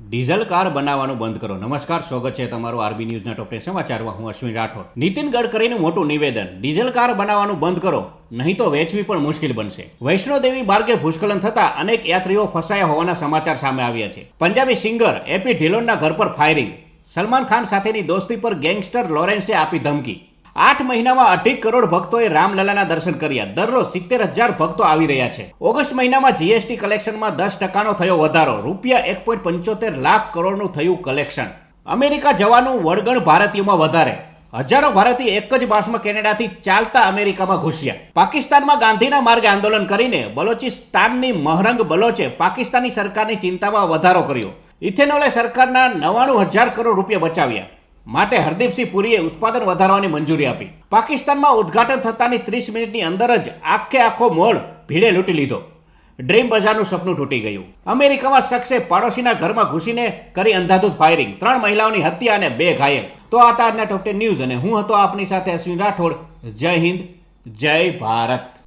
Diesel car બનાવવાનું બંધ કરો. નમસ્કાર, સ્વાગત છે તમારું આરબી ન્યૂઝના ટોપ 10 સમાચારમાં. હું અશ્વિન રાઠોડ. નીતિન ગડકરીનું મોટું નિવેદન, ડીઝલ કાર બનાવવાનું બંધ કરો, નહીં તો વેચવી પણ મુશ્કેલ બનશે. વૈષ્ણોદેવી માર્ગે ભૂસ્ખલન થતા અનેક યાત્રીઓ ફસાયા હોવાના સમાચાર સામે આવ્યા છે. પંજાબી સિંગર એપી ઢિલોનના ઘર પર ફાયરિંગ. સલમાન ખાન સાથેની દોસ્તી પર ગેંગસ્ટર લોરેન્સે આપી ધમકી. 8 મહિનામાં 2.5 કરોડ ભક્તોએ રામલલાના દર્શન કર્યા. દરરોજ 70,000 ભક્તો આવી રહ્યા છે. ઓગસ્ટ મહિનામાં જીએસટી કલેક્શનમાં 10%નો થયો વધારો. રૂપિયા 1.75 લાખ કરોડનું થયું કલેક્શન. અમેરિકા જવાનું વળગણ ભારતીયોમાં વધારે. હજારો ભારતીય એક જ માસમાં કેનેડાથી ચાલતા અમેરિકામાં ઘૂસ્યા. પાકિસ્તાનમાં ગાંધીના માર્ગે આંદોલન કરીને બલોચિસ્તાનની મહરંગ બલોચે પાકિસ્તાની સરકારની ચિંતામાં વધારો કર્યો. ઇથેનોલે સરકારના 99,000 કરોડ રૂપિયા બચાવ્યા. માટે હરદીપસિંહ પુરીએ ઉત્પાદન વધારવાની મંજૂરી આપી. પાકિસ્તાનમાં ઉદ્ઘાટન થતાની 30 મિનિટની અંદર જ આખો મોલ ભીડે લૂંટી લીધો. ડ્રીમ બજારનું સપનું તૂટી ગયું. અમેરિકામાં શખ્સે પાડોશીના ઘરમાં ઘૂસીને કરી અંધાધૂંધ ફાયરિંગ. 3 મહિલાઓની હત્યા અને 2 ઘાયલ. તો આ હતા આજના ટોપ 10 ન્યૂઝ અને હું હતો આપની સાથે અશ્વિન રાઠોડ. જય હિન્દ, જય ભારત.